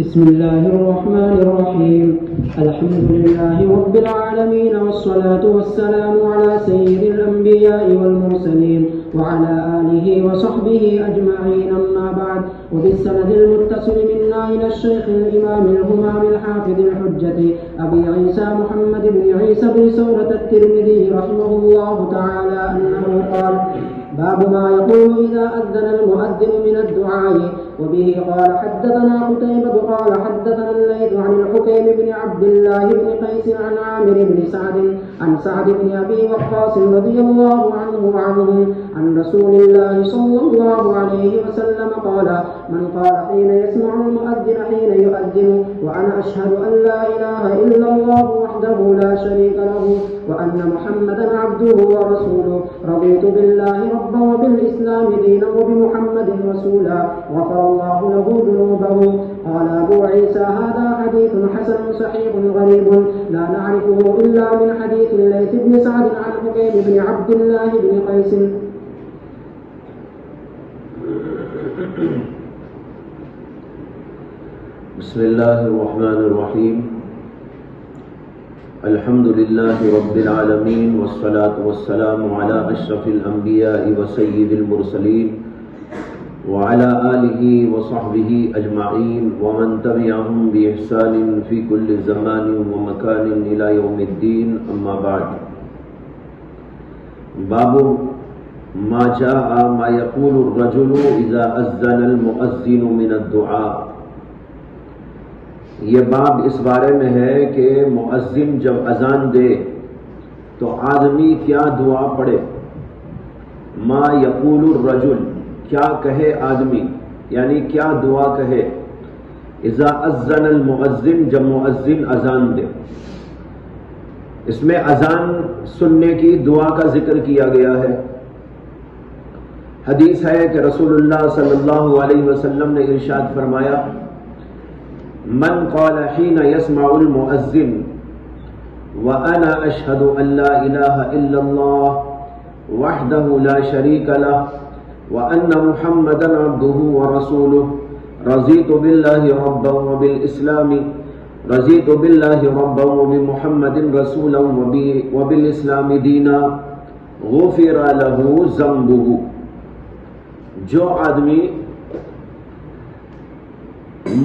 بسم الله الرحمن الرحيم. الحمد لله رب العالمين، والصلاة والسلام على سيد الأنبياء والمرسلين وعلى آله وصحبه أجمعين، أما بعد. وبالسند المتصل منا إلى الشيخ الإمام الهمام الحافظ الحجة أبي عيسى محمد بن عيسى بن سورة الترمذي رحمه الله تعالى أنه قال: باب ما يقول إذا أذن المؤذن من الدعاء. وبه قال حدثنا قتيبة قال حدثنا الليث عن الحكيم بن عبد الله بن قيس عن عامر بن سعد عن سعد بن أبي وقاص رضي الله عنه وعنهم عن رسول الله صلى الله عليه وسلم قال: من قال حين يسمع المؤذن حين يؤذن: وأنا أشهد أن لا إله إلا الله وحده لا شريك له وأن محمدا عبده ورسوله، رضيت بالله ربا وبالإسلام دينا وبمحمد رسولا، غفر الله له ذنوبه. قال أبو عيسى: هذا حديث حسن صحيح غريب لا نعرفه إلا من حديث الليث بن سعد عن حكيم بن عبد الله بن قيس. بسم الله الرحمن الرحيم. الحمد لله رب العالمين، والصلاة والسلام على أشرف الأنبياء وسيد المرسلين وعلى آله وصحبه أجمعين ومن تبعهم بإحسان في كل زمان ومكان إلى يوم الدين، أما بعد. باب ما جاء ما يقول الرجل إذا أذن المؤذن من الدعاء. یہ باب اس بارے میں ہے کہ مؤذن جب اذان دے تو آدمی کیا دعا پڑھے. ما یقول الرجل، کیا کہے آدمی، یعنی کیا دعا کہے. اذا اذن المؤذن، جب مؤذن اذان دے. اس میں اذان سننے کی دعا کا ذکر کیا گیا ہے. حدیث ہے کہ رسول اللہ صلی اللہ علیہ وسلم نے ارشاد فرمایا: من قال حين يسمع المؤذن وأنا أشهد أن لا إله إلا الله وحده لا شريك له وأن محمدا عبده ورسوله، رضيت بالله ربا وبالإسلام وبمحمد رسولا وبالإسلام دينا، غفر له ذنبه. جو آدمی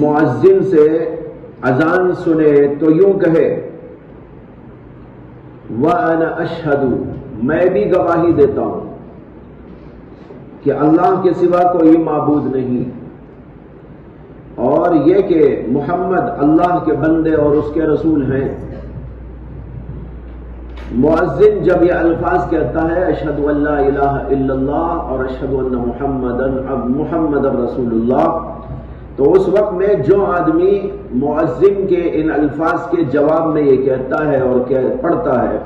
مؤذن سے اذان سنے تو یوں کہے: وَأَنَا أَشْهَدُ، میں بھی گواہی دیتا ہوں کہ اللہ کے سوا کوئی معبود نہیں، اور یہ کہ محمد اللہ کے بندے اور اس کے رسول ہیں. مؤذن جب یہ الفاظ کہتا ہے اشہد ان لا الہ الا اللہ اور اشہد ان محمد رسول اللہ، تو اس وقت میں جو آدمی مؤذن کے ان الفاظ کے جواب میں یہ کہتا ہے اور پڑھتا ہے،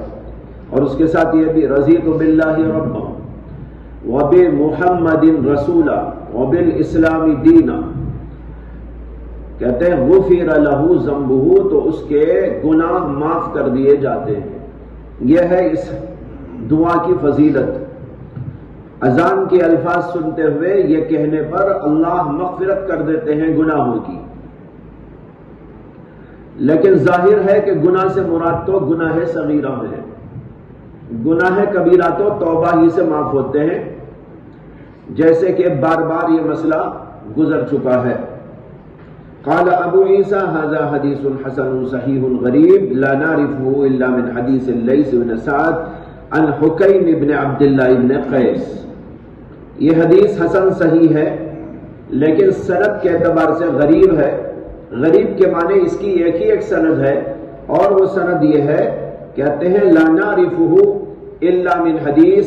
اور اس کے ساتھ یہ بھی رضیت باللہ ربا وبمحمد رسولا وبالاسلام دینا، کہتے ہیں غفر لہ ذنبہ، تو اس کے گناہ معاف کر دیے جاتے ہیں. یہ ہے اس دعا کی فضیلت. اذان کے الفاظ سنتے ہوئے یہ کہنے پر اللہ مغفرت کر دیتے ہیں گناہوں کی. لیکن ظاہر ہے کہ گناہ سے مراد تو گناہ صغیرہ ہے. گناہ کبیرہ تو توبہ ہی سے معاف ہوتے ہیں، جیسے کہ بار بار یہ مسئلہ گزر چکا ہے. قال ابو عیسیٰ هذا حدیث حسن صحیح غریب لا نعرفه الا من حدیث الليث بن سعد عن حکیم بن عبد اللہ بن قیس. یہ حدیث حسن صحیح ہے، لیکن سند کے اعتبار سے غریب ہے. غریب کے معنی اس کی ایک ہی ایک سند ہے، اور وہ سند یہ ہے، کہتے ہیں لا نعرفه الا من حدیث،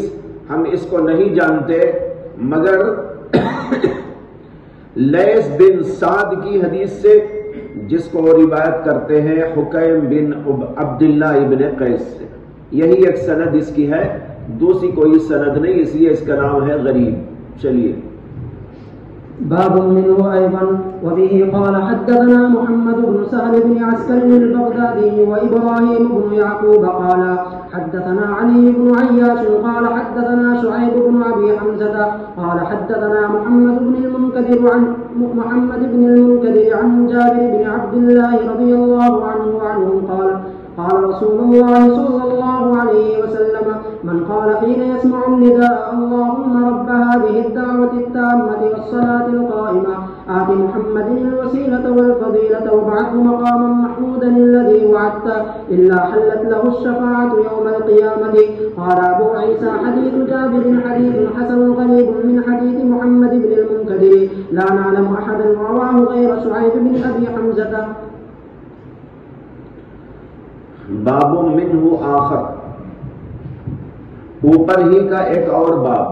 ہم اس کو نہیں جانتے مگر لیث بن سعد کی حدیث سے، جس کو روایت کرتے ہیں حکیم بن عبداللہ ابن قیس سے. یہی ایک سند اس کی ہے، دوسری کوئی سند نہیں، اس لیے اس کا نام ہے غریب. چلیے. باب منه أيضا. وبه قال حدثنا محمد بن سهل بن عسكر البغدادي وإبراهيم بن يعقوب قال حدثنا علي بن عياش قال حدثنا شعيب بن أبي حمزة قال حدثنا محمد بن المنكدر عن جابر بن عبد الله رضي الله عنه قال قال رسول الله صلى الله عليه وسلم من قال حين يسمع النداء اللهم رب هذه الدعوة التامة والصلاة القائمة آت محمد الوسيلة والفضيلة وابعثه مقاما محمودا الذي وعدته إلا حلت له الشفاعة يوم القيامة. قال أبو عيسى حديث جابر حديث حسن غريب من حديث محمد بن المنكدر لا نعلم أحدا رواه غير شعيب بن أبي حمزة. باب منہ آخر، اوپر ہی کا ایک اور باب.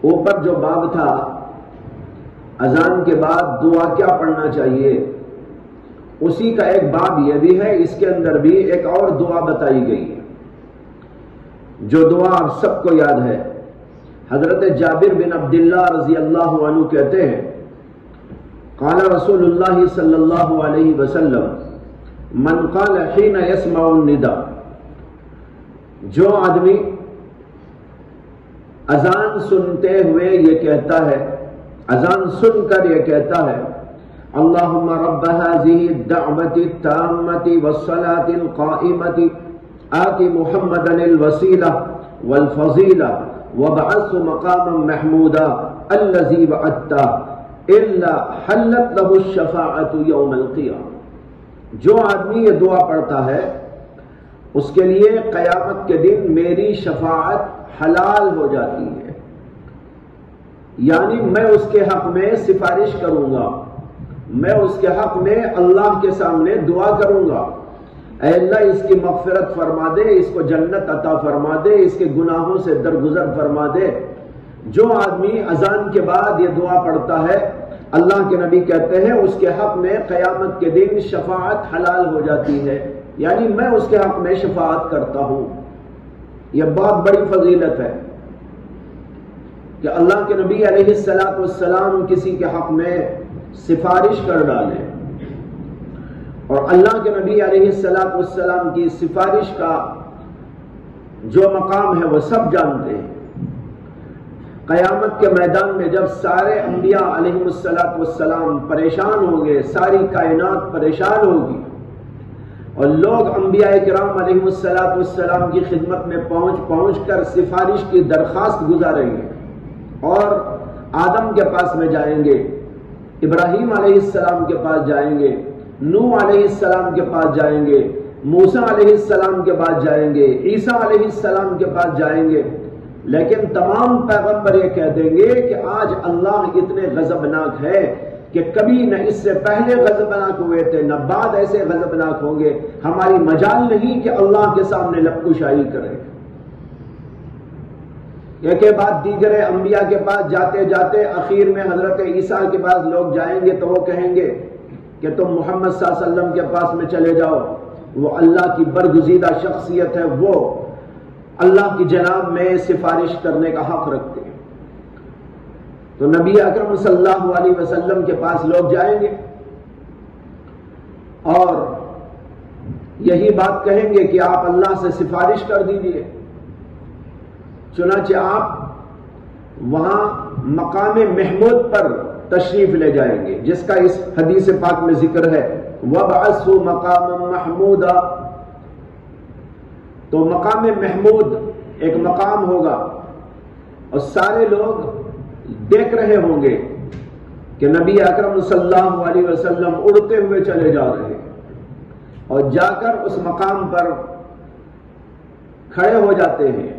اوپر جو باب تھا اذان کے بعد دعا کیا پڑھنا چاہیے، اسی کا ایک باب یہ بھی ہے. اس کے اندر بھی ایک اور دعا بتائی گئی ہے جو دعا آپ سب کو یاد ہے. حضرت جابر بن عبداللہ رضی اللہ عنہ کہتے ہیں قال رسول اللہ صلی اللہ علیہ وسلم من قال حين يسمع النداء، جو آدمی اذان سنتے ہوئے یہ کہتا ہے، اذان سن کر یہ کہتا ہے اللهم رب هذه الدعوة التامة والصلاة القائمة آت محمدا الوسيلة والفضيلة وابعثه مقاما محمودا الذي وعدته إلا حلت له الشفاعة يوم القيامة. جو آدمی یہ دعا پڑھتا ہے اس کے لیے قیامت کے دن میری شفاعت حلال ہو جاتی ہے، یعنی میں اس کے حق میں سفارش کروں گا، میں اس کے حق میں اللہ کے سامنے دعا کروں گا اے اللہ اس کی مغفرت فرما دے، اس کو جنت عطا فرما دے، اس کے گناہوں سے درگزر فرما دے. جو آدمی اذان کے بعد یہ دعا پڑھتا ہے اللہ کے نبی کہتے ہیں اس کے حق میں قیامت کے دن شفاعت حلال ہو جاتی ہے، یعنی میں اس کے حق میں شفاعت کرتا ہوں. یہ بہت بڑی فضیلت ہے کہ اللہ کے نبی علیہ السلام کسی کے حق میں سفارش کر ڈالیں، اور اللہ کے نبی علیہ السلام کی سفارش کا جو مقام ہے وہ سب جانتے ہیں. قیامت کے میدان میں جب سارے انبیاء علیہ السلام پریشان ہوں گے، ساری کائنات پریشان ہوگی، اور لوگ انبیاء کرام علیہ السلام کی خدمت میں پہنچ کر سفارش کی درخواست گزاریں گے، اور آدم کے پاس میں جائیں گے، ابراہیم علیہ السلام کے پاس جائیں گے، نوح علیہ السلام کے پاس جائیں گے، موسیٰ علیہ السلام کے پاس جائیں گے، عیسیٰ علیہ السلام کے پاس جائیں گے. لیکن تمام پیغمبر یہ کہہ دیں گے کہ آج اللہ اتنے غضبناک ہے کہ کبھی نہ اس سے پہلے غضبناک ہوئے تھے نہ بعد ایسے غضبناک ہوں گے، ہماری مجال نہیں کہ اللہ کے سامنے لب کشائی کریں. ایک کے بعد دیگر انبیاء کے پاس جاتے جاتے آخر میں حضرت عیسیٰ کے پاس لوگ جائیں گے تو وہ کہیں گے کہ تم محمد صلی اللہ علیہ وسلم کے پاس میں چلے جاؤ، وہ اللہ کی برگزیدہ شخصیت ہے، وہ اللہ کی جناب میں سفارش کرنے کا حق رکھتے ہیں. تو نبی اکرم صلی اللہ علیہ وسلم کے پاس لوگ جائیں گے اور یہی بات کہیں گے کہ آپ اللہ سے سفارش کر دیجئے. چنانچہ آپ وہاں مقام محمود پر تشریف لے جائیں گے جس کا اس حدیث پاک میں ذکر ہے وَبْعَثْهُ مَقَامًا مَحْمُودًا. تو مقام محمود ایک مقام ہوگا اور سارے لوگ دیکھ رہے ہوں گے کہ نبی اکرم صلی اللہ علیہ وسلم اڑتے ہوئے چلے جا رہے ہیں، اور جا کر اس مقام پر کھڑے ہو جاتے ہیں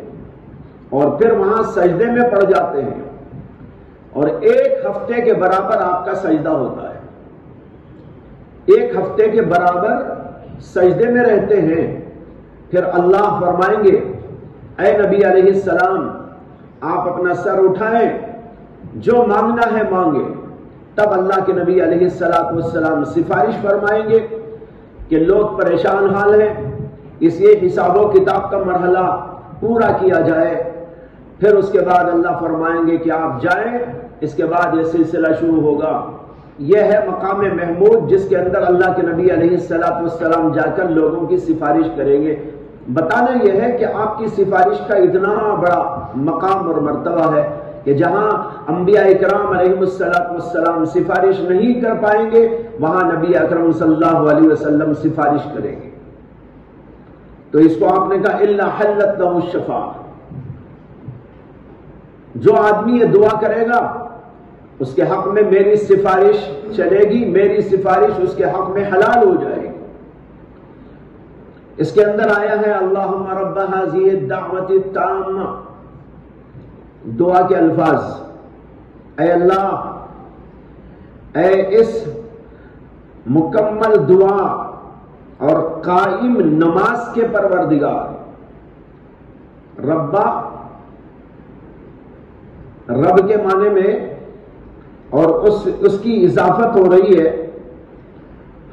اور پھر وہاں سجدے میں پڑ جاتے ہیں، اور 1 ہفتے کے برابر آپ کا سجدہ ہوتا ہے. 1 ہفتے کے برابر سجدے میں رہتے ہیں. پھر اللہ فرمائیں گے اے نبی علیہ السلام آپ اپنا سر اٹھائیں، جو مانگنا ہے مانگے. تب اللہ کے نبی علیہ السلام سفارش فرمائیں گے کہ لوگ پریشان حال ہیں، اس لیے حساب و کتاب کا مرحلہ پورا کیا جائے. پھر اس کے بعد اللہ فرمائیں گے کہ آپ جائیں، اس کے بعد یہ سلسلہ شروع ہوگا. یہ ہے مقام محمود جس کے اندر اللہ کے نبی علیہ السلام جا کر لوگوں کی سفارش کریں گے. بتانا یہ ہے کہ آپ کی سفارش کا اتنا بڑا مقام اور مرتبہ ہے کہ جہاں انبیاء اکرام علیہ السلام سفارش نہیں کر پائیں گے وہاں نبی اکرم صلی اللہ علیہ وسلم سفارش کریں گے. تو اس کو آپ نے کہا الا حلت له الشفاعہ. جو آدمی یہ دعا کرے گا اس کے حق میں میری سفارش چلے گی، میری سفارش اس کے حق میں حلال ہو جائے گی. اس کے اندر آیا ہے اللہم رب هذه الدعوة التامة، دعا کے الفاظ. اے اللہ، اے اس مکمل دعا اور قائم نماز کے پروردگار. ربا رب کے معنی میں اور اس کی اضافت ہو رہی ہے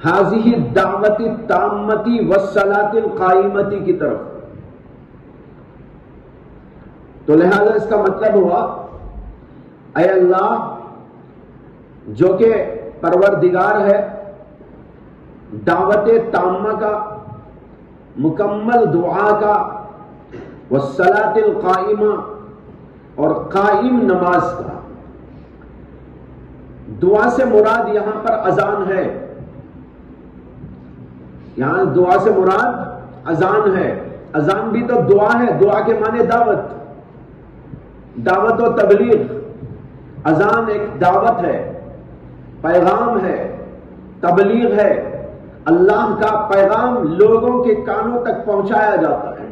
حاضی دعوت تامتی والصلاۃ القائمتی کی طرف. تو لہذا اس کا مطلب ہوا اے اللہ جو کہ پروردگار ہے، دعوت تامہ کا، مکمل دعا کا، والصلاۃ القائمہ اور قائم نماز کا. دعا سے مراد یہاں پر اذان ہے. یہاں دعا سے مراد اذان ہے. اذان بھی تو دعا ہے، دعا کے معنی دعوت، دعوت و تبلیغ. اذان ایک دعوت ہے، پیغام ہے، تبلیغ ہے. اللہ کا پیغام لوگوں کے کانوں تک پہنچایا جاتا ہے.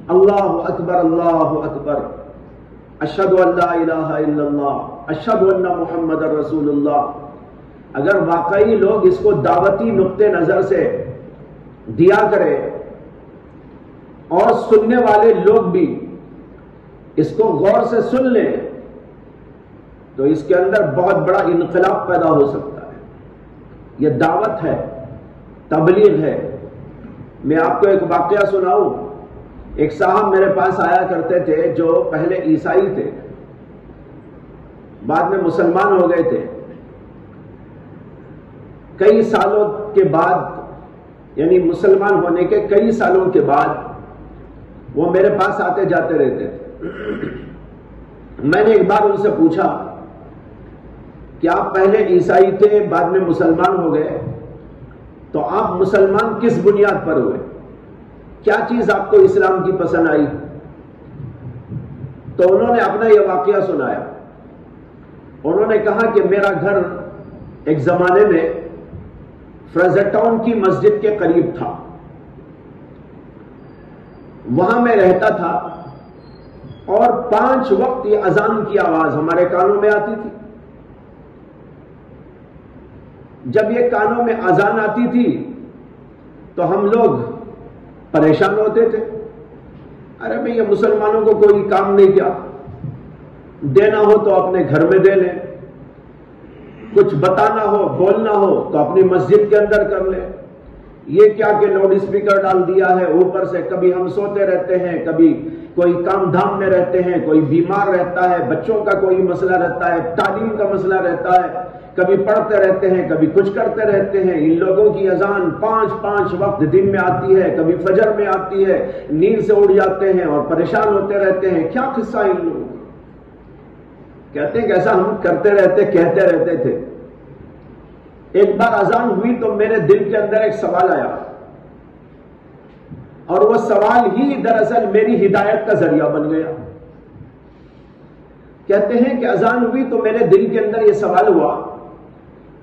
اللہ اکبر، اللہ اکبر، اشہد ان لا الہ الا اللہ، اشہد ان محمد رسول اللہ. اگر واقعی لوگ اس کو دعوتی نقطے نظر سے دیا کرے اور سننے والے لوگ بھی اس کو غور سے سن لیں تو اس کے اندر بہت بڑا انقلاب پیدا ہو سکتا ہے. یہ دعوت ہے، تبلیغ ہے. میں آپ کو ایک واقعہ سناؤں. ایک صاحب میرے پاس آیا کرتے تھے جو پہلے عیسائی تھے، بعد میں مسلمان ہو گئے تھے. کئی سالوں کے بعد، یعنی مسلمان ہونے کے کئی سالوں کے بعد وہ میرے پاس آتے جاتے رہتے تھے. میں نے ایک بار ان سے پوچھا کہ آپ پہلے عیسائی تھے، بعد میں مسلمان ہو گئے، تو آپ مسلمان کس بنیاد پر ہوئے؟ کیا چیز آپ کو اسلام کی پسند آئی؟ تو انہوں نے اپنا یہ واقعہ سنایا. انہوں نے کہا کہ میرا گھر ایک زمانے میں فریزر ٹاؤن کی مسجد کے قریب تھا. وہاں میں رہتا تھا اور 5 وقت یہ اذان کی آواز ہمارے کانوں میں آتی تھی. جب یہ کانوں میں اذان آتی تھی تو ہم لوگ پریشان ہوتے تھے. ارے بھئی یہ مسلمانوں کو کوئی کام نہیں کیا، دینا ہو تو اپنے گھر میں دے لیں، کچھ بتانا ہو بولنا ہو تو اپنی مسجد کے اندر کر لیں. یہ کیا کہ لاؤڈ اسپیکر ڈال دیا ہے اوپر سے، کبھی ہم سوتے رہتے ہیں، کبھی کوئی کام دھام میں رہتے ہیں، کوئی بیمار رہتا ہے، بچوں کا کوئی مسئلہ رہتا ہے، تعلیم کا مسئلہ رہتا ہے، کبھی پڑھتے رہتے ہیں، کبھی کچھ کرتے رہتے ہیں. ان لوگوں کی اذان 5 وقت دن میں آتی ہے، کبھی فجر میں آتی ہے، نیند سے اٹھ جاتے ہیں اور پریشان ہوتے رہتے ہیں. کیا قصہ ان لوگوں کا؟ کہتے ہیں کہ ایسا ہم کرتے رہتے، کہتے رہتے تھے. ایک بار اذان ہوئی تو میرے دل کے اندر ایک سوال آیا، اور وہ سوال ہی دراصل میری ہدایت کا ذریعہ بن گیا. کہتے ہیں کہ اذان ہوئی تو میرے دل کے اندر یہ سوال ہوا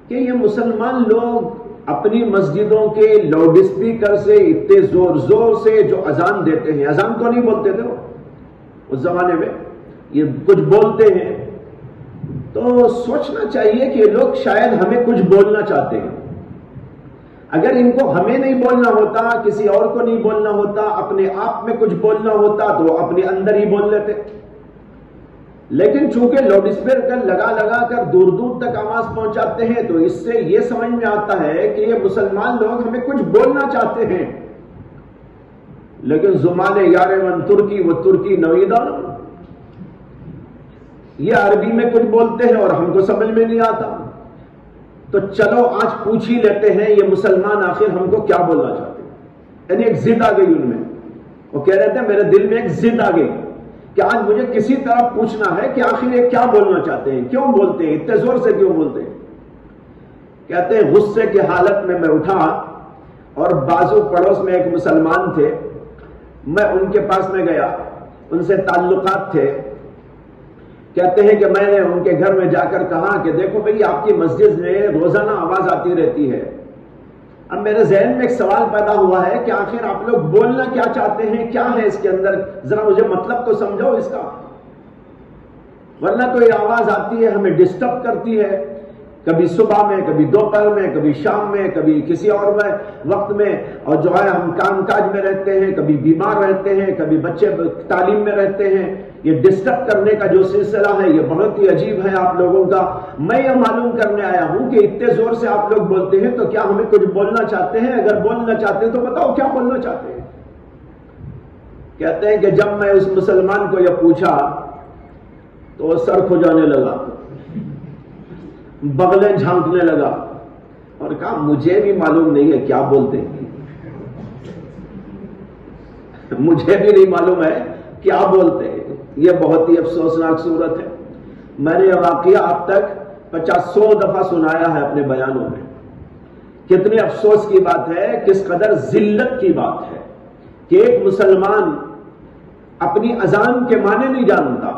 کہ یہ مسلمان لوگ اپنی مسجدوں کے لاؤڈ اسپیکر سے اتنے زور زور سے جو اذان دیتے ہیں، اذان تو نہیں بولتے تھے وہ اس زمانے میں، یہ کچھ بولتے ہیں، تو سوچنا چاہیے کہ یہ لوگ شاید ہمیں کچھ بولنا چاہتے ہیں. اگر ان کو ہمیں نہیں بولنا ہوتا، کسی اور کو نہیں بولنا ہوتا، اپنے آپ میں کچھ بولنا ہوتا تو اپنے اندر ہی بول لیتے. لیکن چونکہ لاؤڈ اسپیکر لگا لگا کر دور دور تک آواز پہنچاتے ہیں تو اس سے یہ سمجھ میں آتا ہے کہ یہ مسلمان لوگ ہمیں کچھ بولنا چاہتے ہیں. لیکن زمانے یار من ترکی و ترکی نویدان، یہ عربی میں کچھ بولتے ہیں اور ہم کو سمجھ میں نہیں آتا. تو چلو آج پوچھ ہی لیتے ہیں یہ مسلمان آخر ہم کو کیا بولنا چاہتے ہیں. یعنی ایک ضد آ گئی ان میں. وہ کہہ رہے تھے میرے دل میں ایک ضد آ گئی کہ آج مجھے کسی طرح پوچھنا ہے کہ آخر یہ کیا بولنا چاہتے ہیں، کیوں بولتے ہیں، اتنے زور سے کیوں بولتے ہیں۔ کہتے ہیں غصے کی حالت میں اٹھا اور بازو پڑوس میں ایک مسلمان تھے، میں ان کے پاس میں گیا، ان سے تعلقات تھے۔ کہتے ہیں کہ میں نے ان کے گھر میں جا کر کہا کہ دیکھو بھئی آپ کی مسجد میں روزانہ آواز آتی رہتی ہے، اب میرے ذہن میں ایک سوال پیدا ہوا ہے کہ آخر آپ لوگ بولنا کیا چاہتے ہیں، کیا ہے اس کے اندر، ذرا مجھے مطلب تو سمجھو اس کا، ورنہ تو یہ آواز آتی ہے ہمیں ڈسٹرب کرتی ہے، کبھی صبح میں، کبھی دوپہر میں، کبھی شام میں، کبھی کسی اور وقت میں، اور جو ہے ہم کام کاج میں رہتے ہیں، کبھی بیمار رہتے ہیں، کبھی بچے تعلیم میں رہتے ہیں، یہ ڈسٹرب کرنے کا جو سلسلہ ہے یہ بہت ہی عجیب ہے آپ لوگوں کا۔ میں یہ معلوم کرنے آیا ہوں کہ اتنے زور سے آپ لوگ بولتے ہیں تو کیا ہمیں کچھ بولنا چاہتے ہیں؟ اگر بولنا چاہتے ہیں تو بتاؤ کیا بولنا چاہتے ہیں۔ کہتے ہیں کہ جب میں اس مسلمان کو یہ پوچھا تو وہ سر کھجانے لگا، بغلیں جھانکنے لگا اور کہا مجھے بھی معلوم نہیں ہے کیا بولتے ہیں، مجھے بھی نہیں معلوم ہے کیا بولتے ہیں۔ یہ بہت ہی افسوسناک صورت ہے۔ میں نے یہ واقعہ اب تک 50-100 دفعہ سنایا ہے اپنے بیانوں میں۔ کتنے افسوس کی بات ہے، کس قدر ذلت کی بات ہے کہ ایک مسلمان اپنی اذان کے معنی نہیں جانتا۔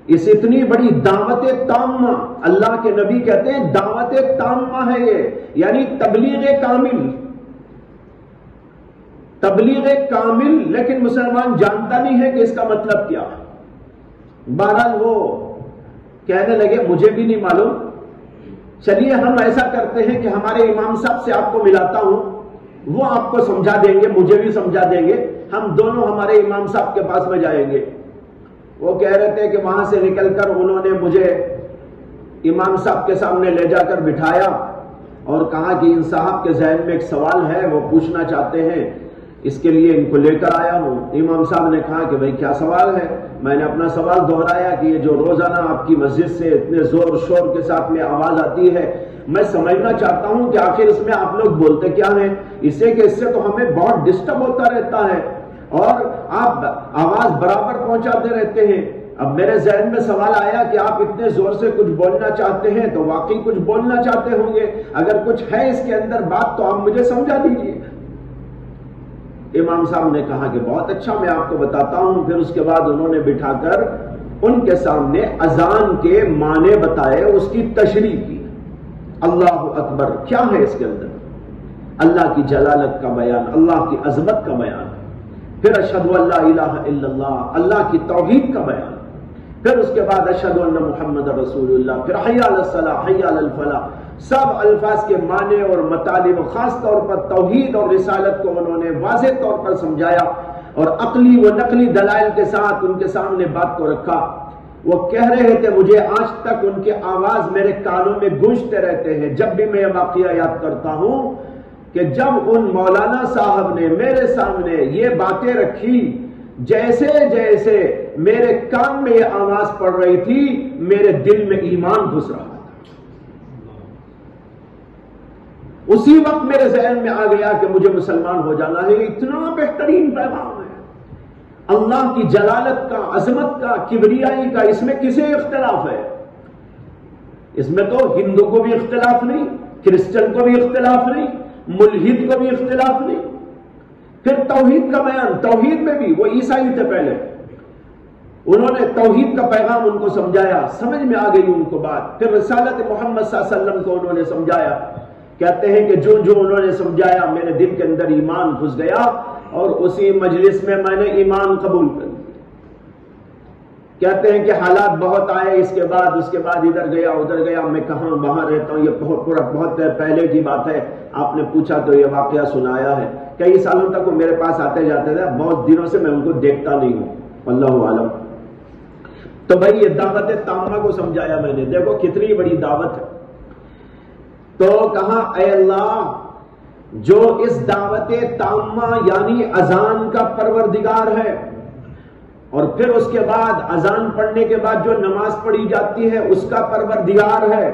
اس اتنی بڑی دعوت تامہ، اللہ کے نبی کہتے ہیں دعوت تامہ ہے یہ، یعنی تبلیغ کامل، تبلیغ کامل، لیکن مسلمان جانتا نہیں ہے کہ اس کا مطلب کیا ہے۔ بہرحال وہ کہنے لگے مجھے بھی نہیں معلوم، چلیے ہم ایسا کرتے ہیں کہ ہمارے امام صاحب سے آپ کو ملاتا ہوں، وہ آپ کو سمجھا دیں گے، مجھے بھی سمجھا دیں گے، ہم دونوں ہمارے امام صاحب کے پاس میں جائیں گے۔ وہ کہہ رہے تھے کہ وہاں سے نکل کر انہوں نے مجھے امام صاحب کے سامنے لے جا کر بٹھایا اور کہا کہ ان صاحب کے ذہن میں ایک سوال ہے، وہ پوچھنا چاہتے ہیں، اس کے لیے ان کو لے کر آیا ہوں۔ امام صاحب نے کہا کہ بھئی کیا سوال ہے؟ میں نے اپنا سوال دہرایا کہ یہ جو روزانہ آپ کی مسجد سے اتنے زور و شور کے ساتھ میں آواز آتی ہے، میں سمجھنا چاہتا ہوں کہ آخر اس میں آپ لوگ بولتے کیا ہیں، اس سے کہ اس سے تو ہمیں بہت ڈسٹرب ہوتا رہتا ہے اور آپ آواز برابر پہنچاتے رہتے ہیں۔ اب میرے ذہن میں سوال آیا کہ آپ اتنے زور سے کچھ بولنا چاہتے ہیں تو واقعی کچھ بولنا چاہتے ہوں گے، اگر کچھ ہے اس کے اندر بات تو آپ مجھے سمجھا دیجیے۔ امام صاحب نے کہا کہ بہت اچھا، میں آپ کو بتاتا ہوں۔ پھر اس کے بعد انہوں نے بٹھا کر ان کے سامنے اذان کے معنی بتائے، اس کی تشریح کی۔ اللہ اکبر، کیا ہے اس کے اندر؟ اللہ کی جلالت کا بیان، اللہ کی عظمت کا بیان، پھر اشہد ان لا الہ الا اللہ، اللہ کی توحید کا بیان، پھر اس کے بعد اشہد ان محمد رسول اللہ، پھر حی علی الصلاۃ، حی علی الفلاح، سب الفاظ کے معنی اور مطالب، خاص طور پر توحید اور رسالت کو انہوں نے واضح طور پر سمجھایا اور عقلی و نقلی دلائل کے ساتھ ان کے سامنے بات کو رکھا۔ وہ کہہ رہے تھے مجھے آج تک ان کی آواز میرے کانوں میں گونجتے رہتے ہیں جب بھی میں یہ واقعہ یاد کرتا ہوں کہ جب ان مولانا صاحب نے میرے سامنے یہ باتیں رکھی، جیسے جیسے میرے کان میں یہ آواز پڑ رہی تھی میرے دل میں ایمان گھس رہا تھا۔ اسی وقت میرے ذہن میں آ گیا کہ مجھے مسلمان ہو جانا ہے۔ یہ اتنا بہترین پیغام ہے، اللہ کی جلالت کا، عظمت کا، کبریائی کا، اس میں کسے اختلاف ہے؟ اس میں تو ہندو کو بھی اختلاف نہیں، کرسچن کو بھی اختلاف نہیں، ملحد کو بھی اختلاف نہیں۔ پھر توحید کا بیان، توحید میں بھی وہ عیسائی تھے پہلے، انہوں نے توحید کا پیغام ان کو سمجھایا، سمجھ میں آ گئی ان کو بات۔ پھر رسالت محمد صلی اللہ علیہ وسلم کو انہوں نے سمجھایا۔ کہتے ہیں کہ جو انہوں نے سمجھایا میرے دل کے اندر ایمان گھس گیا اور اسی مجلس میں میں نے ایمان قبول کر لیا۔ کہتے ہیں کہ حالات بہت آئے اس کے بعد ادھر گیا ادھر گیا، میں کہاں وہاں رہتا ہوں، یہ بہت پہلے کی بات ہے، آپ نے پوچھا تو یہ واقعہ سنایا ہے۔ کئی سالوں تک وہ میرے پاس آتے جاتے تھے، بہت دنوں سے میں ان کو دیکھتا نہیں ہوں، واللہ عالم۔ تو بھائی یہ دعوت تامہ کو سمجھایا میں نے، دیکھو کتنی بڑی دعوت ہے۔ تو کہا اے اللہ جو اس دعوت تامہ یعنی اذان کا پروردگار ہے، اور پھر اس کے بعد اذان پڑھنے کے بعد جو نماز پڑھی جاتی ہے اس کا پروردگار ہے،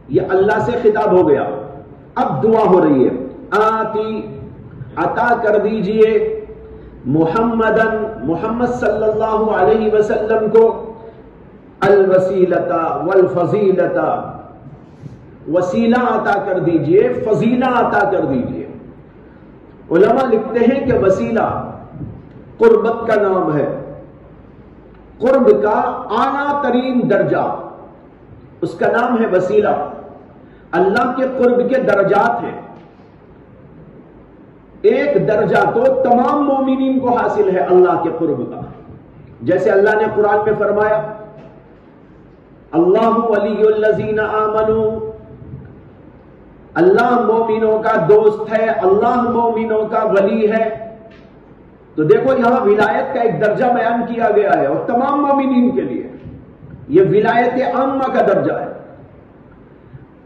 یہ اللہ سے خطاب ہو گیا۔ اب دعا ہو رہی ہے، آتی عطا کر دیجئے محمد صلی اللہ علیہ وسلم کو الوسیلۃ والفضیلۃ، وسیلہ عطا کر دیجئے، فضیلہ عطا کر دیجئے۔ علماء لکھتے ہیں کہ وسیلہ قربت کا نام ہے، قرب کا اعلیٰ ترین درجہ، اس کا نام ہے وسیلہ۔ اللہ کے قرب کے درجات ہیں، ایک درجہ تو تمام مومنین کو حاصل ہے اللہ کے قرب کا، جیسے اللہ نے قرآن میں فرمایا اللہ ولی الذین آمنوا، اللہ مومنوں کا دوست ہے، اللہ مومنوں کا ولی ہے۔ تو دیکھو یہاں ولایت کا ایک درجہ بیان کیا گیا ہے اور تمام مومنین کے لیے یہ ولایت عامہ کا درجہ ہے۔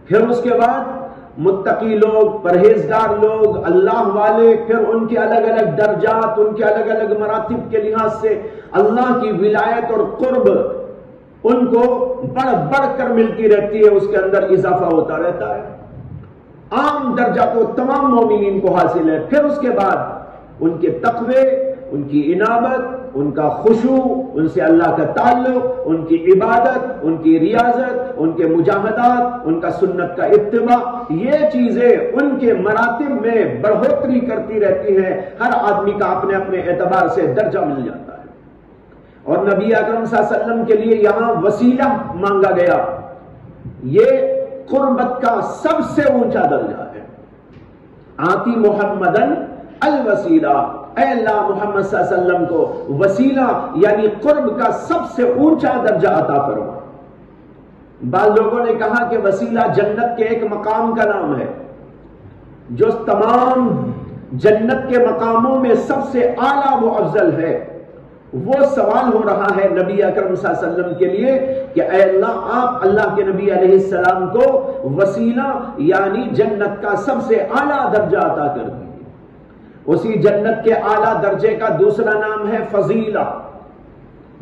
پھر اس کے بعد متقی لوگ، پرہیزگار لوگ، اللہ والے، پھر ان کے الگ الگ درجات، ان کے الگ الگ مراتب کے لحاظ سے اللہ کی ولایت اور قرب ان کو بڑھ بڑھ کر ملتی رہتی ہے، اس کے اندر اضافہ ہوتا رہتا ہے۔ عام درجہ تو تمام مومنین کو حاصل ہے۔ پھر اس کے بعد ان کے تقوی، ان کی انابت، ان کا خشوع، ان سے اللہ کا تعلق، ان کی عبادت، ان کی ریاضت، ان کے مجاہدات، ان کا سنت کا اتباع، یہ چیزیں ان کے مراتب میں بڑھوتری کرتی رہتی ہیں۔ ہر آدمی کا اپنے اپنے اعتبار سے درجہ مل جاتا ہے۔ اور نبی اکرم صلی اللہ علیہ وسلم کے لیے یہاں وسیلہ مانگا گیا، یہ قربت کا سب سے اونچا درجہ ہے۔ آتی محمدن الوسیلہ، اے اللہ محمد صلی اللہ علیہ وسلم کو وسیلہ یعنی قرب کا سب سے اونچا درجہ عطا فرما۔ بعض لوگوں نے کہا کہ وسیلہ جنت کے ایک مقام کا نام ہے، جو تمام جنت کے مقاموں میں سب سے اعلیٰ و افضل ہے۔ وہ سوال ہو رہا ہے نبی اکرم صلی اللہ علیہ وسلم کے لیے کہ اے اللہ، آپ اللہ کے نبی علیہ السلام کو وسیلہ یعنی جنت کا سب سے اعلیٰ درجہ عطا کر دیجیے۔ اسی جنت کے اعلیٰ درجے کا دوسرا نام ہے فضیلہ،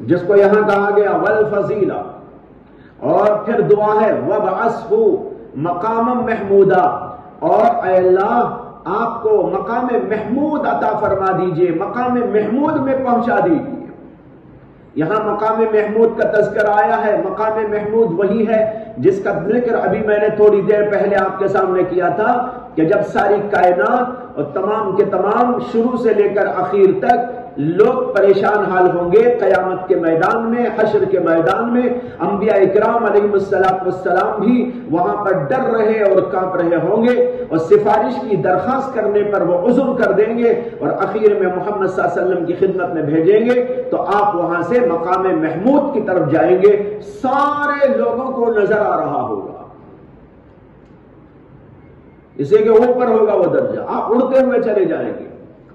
جس کو یہاں کہا گیا والفضیلہ۔ اور پھر دعا ہے وَبْعَثْهُ مقام محمودہ، اور اے اللہ آپ کو مقام محمود عطا فرما دیجئے، مقام محمود میں پہنچا دیجئے۔ یہاں مقام محمود کا تذکر آیا ہے۔ مقام محمود وہی ہے جس کا ذکر ابھی میں نے تھوڑی دیر پہلے آپ کے سامنے کیا تھا، کہ جب ساری کائنات اور تمام کے تمام شروع سے لے کر آخر تک لوگ پریشان حال ہوں گے قیامت کے میدان میں، حشر کے میدان میں، انبیاء اکرام علیہ السلام بھی وہاں پر ڈر رہے اور کانپ رہے ہوں گے، اور سفارش کی درخواست کرنے پر وہ عذر کر دیں گے اور اخیر میں محمد صلی اللہ علیہ وسلم کی خدمت میں بھیجیں گے، تو آپ وہاں سے مقام محمود کی طرف جائیں گے، سارے لوگوں کو نظر آ رہا ہوگا، اسے کہ اوپر ہوگا وہ درجہ، آپ اڑتے ہوئے چلے جائیں گے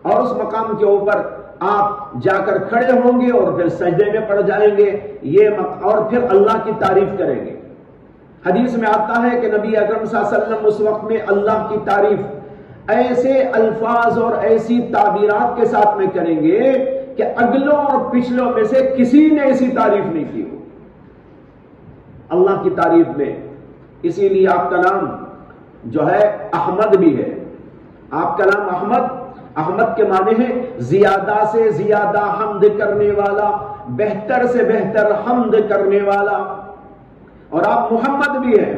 اور اس مقام کے اوپر آپ جا کر کھڑے ہوں گے اور پھر سجدے میں پڑ جائیں گے، اور پھر اللہ کی تعریف کریں گے۔ حدیث میں آتا ہے کہ نبی اکرم صلی اللہ علیہ وسلم اس وقت میں اللہ کی تعریف ایسے الفاظ اور ایسی تعبیرات کے ساتھ میں کریں گے کہ اگلوں اور پچھلوں میں سے کسی نے ایسی تعریف نہیں کی ہو اللہ کی تعریف میں۔ اسی لیے آپ کا نام جو ہے احمد بھی ہے۔ آپ کا نام احمد کے معنی ہے زیادہ سے زیادہ حمد کرنے والا، بہتر سے بہتر حمد کرنے والا، اور آپ محمد بھی ہیں،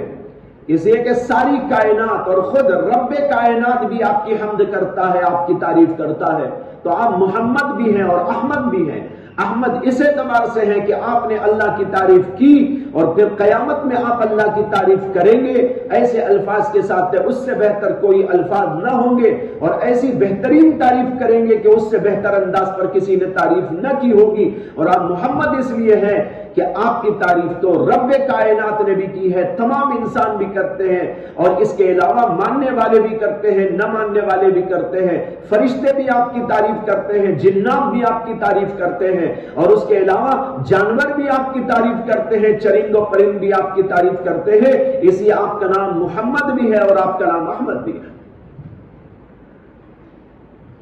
اس لیے کہ ساری کائنات اور خود رب کائنات بھی آپ کی حمد کرتا ہے، آپ کی تعریف کرتا ہے، تو آپ محمد بھی ہیں اور احمد بھی ہیں۔ احمد اس اعتبار سے ہے کہ آپ نے اللہ کی تعریف کی اور پھر قیامت میں آپ اللہ کی تعریف کریں گے ایسے الفاظ کے ساتھ، اس سے بہتر کوئی الفاظ نہ ہوں گے، اور ایسی بہترین تعریف کریں گے کہ اس سے بہتر انداز پر کسی نے تعریف نہ کی ہوگی۔ اور آپ محمد اس لیے ہیں کہ آپ کی تعریف تو رب کائنات نے بھی کی ہے، تمام انسان بھی کرتے ہیں، اور اس کے علاوہ ماننے والے بھی کرتے ہیں، نہ ماننے والے بھی کرتے ہیں، فرشتے بھی آپ کی تعریف کرتے ہیں، جنات بھی آپ کی تعریف کرتے ہیں، اور اس کے علاوہ جانور بھی آپ کی تعریف کرتے ہیں، چرند و پرند بھی آپ کی تعریف کرتے ہیں، اس لیے آپ کا نام محمد بھی ہے اور آپ کا نام احمد بھی ہے۔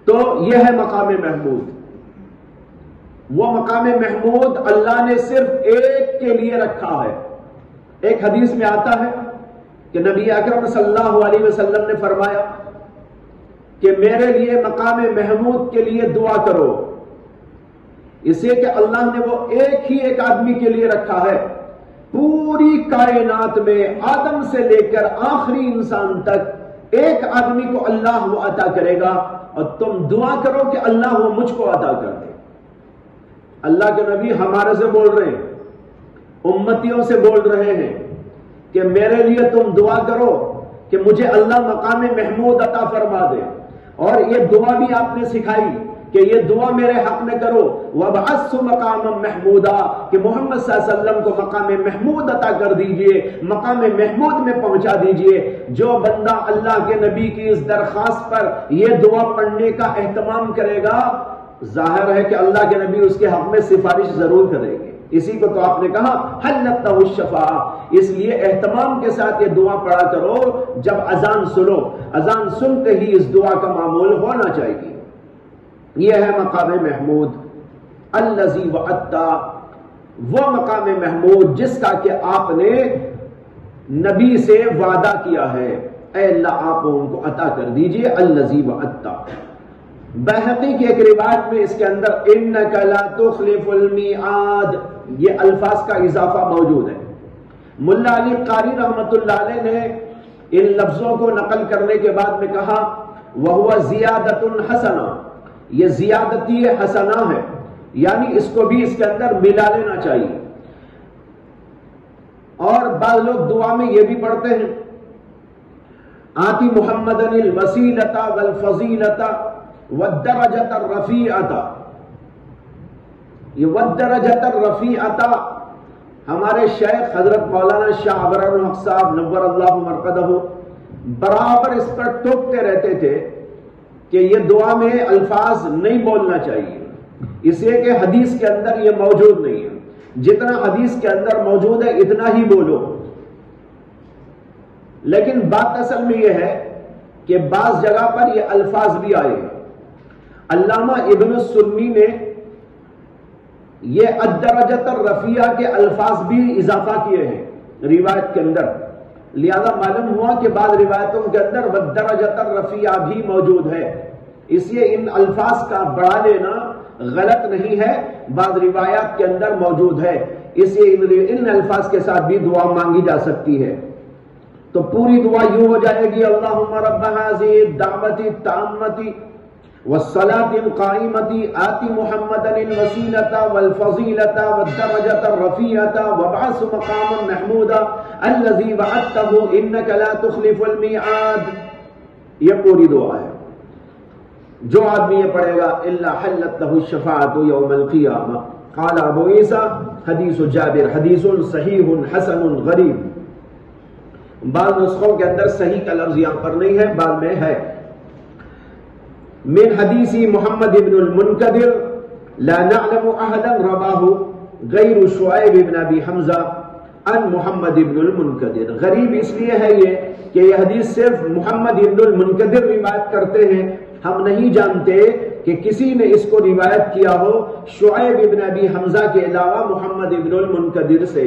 تو یہ ہے مقام محمود۔ وہ مقام محمود اللہ نے صرف ایک کے لیے رکھا ہے۔ ایک حدیث میں آتا ہے کہ نبی اکرم صلی اللہ علیہ وسلم نے فرمایا کہ میرے لیے مقام محمود کے لیے دعا کرو، اس لیے کہ اللہ نے وہ ایک آدمی کے لیے رکھا ہے، پوری کائنات میں آدم سے لے کر آخری انسان تک ایک آدمی کو اللہ وہ عطا کرے گا، اور تم دعا کرو کہ اللہ وہ مجھ کو عطا کر دے۔ اللہ کے نبی ہمارے سے بول رہے ہیں، امتیوں سے بول رہے ہیں کہ میرے لیے تم دعا کرو کہ مجھے اللہ مقام محمود عطا فرما دے، اور یہ دعا بھی آپ نے سکھائی کہ یہ دعا میرے حق میں کرو، وَبَعَثُ مَقَامًا مَحْمُودًا، کہ محمد صلی اللہ علیہ وسلم کو مقام محمود عطا کر دیجئے، مقام محمود میں پہنچا دیجئے۔ جو بندہ اللہ کے نبی کی اس درخواست پر یہ دعا پڑھنے کا اہتمام کرے گا، ظاہر ہے کہ اللہ کے نبی اس کے حق میں سفارش ضرور کریں گے۔ اسی کو تو آپ نے کہا حلت لہ الشفاعہ، اس لیے اہتمام کے ساتھ یہ دعا پڑھا کرو جب اذان سنو، اذان سنتے ہی اس دعا کا معمول ہونا چاہیے۔ یہ ہے مقام محمود الذی وعدتا، وہ مقام محمود جس کا کہ آپ نے نبی سے وعدہ کیا ہے، اے اللہ آپ ان کو عطا کر دیجئے۔ الذی وعدتا، بہقی کی ایک روایت میں اس کے اندر انک لا تخلف المیعاد، یہ الفاظ کا اضافہ موجود ہے۔ ملا علی قاری رحمت اللہ علیہ نے ان لفظوں کو نقل کرنے کے بعد میں کہا وَهُوَ زِيَادَةٌ حَسَنَةٌ، یہ زیادتی حسنہ ہے، یعنی اس کو بھی اس کے اندر ملا لینا چاہیے۔ اور بعض لوگ دعا میں یہ بھی پڑھتے ہیں آتی محمدن الوسیلۃ والفضیلۃ والدرجۃ الرفیعۃ، یہ والدرجۃ الرفیعۃ ہمارے شیخ حضرت مولانا شاہ ابرار الحق صاحب نور اللہ مرقدہ برابر اس پر ٹوکتے رہتے تھے کہ یہ دعا میں الفاظ نہیں بولنا چاہیے، اس لیے کہ حدیث کے اندر یہ موجود نہیں ہے، جتنا حدیث کے اندر موجود ہے اتنا ہی بولو۔ لیکن بات اصل میں یہ ہے کہ بعض جگہ پر یہ الفاظ بھی آئے ہیں۔ علامہ ابن السنی نے یہ الدرجۃ الرفیعہ کے الفاظ بھی اضافہ کیے ہیں روایت کے اندر، لہذا معلوم ہوا کہ بعض روایتوں کے اندر والدرجۃ الرفیعہ بھی موجود ہے، اس لیے ان الفاظ کا بڑھا لینا غلط نہیں ہے، بعض روایات کے اندر موجود ہے، اس لیے ان الفاظ کے ساتھ بھی دعا مانگی جا سکتی ہے۔ تو پوری دعا یوں ہو جائے گی اللہم رب هذه الدعوة التامة والصلاة القائمة آت محمدا الوسیلة والفضیلة والدرجة الرفیعة وابعث مقاما محمودا الذی وعدته انک لا تخلف المیعاد، یہ پوری دعا ہے۔ جو آدمی یہ پڑھے گا الا حلت له الشفاعة یوم القیامہ۔ قال ابو عیسیٰ حدیث جابر حدیث صحیح حسن غریب، بعض نسخوں کے اندر صحیح کا لفظ یہاں پر نہیں ہے، بعض میں ہے۔ من حدیث محمد ابن المنکدر لا نعلم احدا رواہ غیر شعیب ابن ابی حمزہ عن محمد ابن المنکدر۔ غریب اس لیے ہے یہ کہ یہ حدیث صرف محمد ابن المنکدر روایت کرتے ہیں، ہم نہیں جانتے کہ کسی نے اس کو روایت کیا ہو شعیب ابن ابی حمزہ کے علاوہ محمد ابن المنکدر سے۔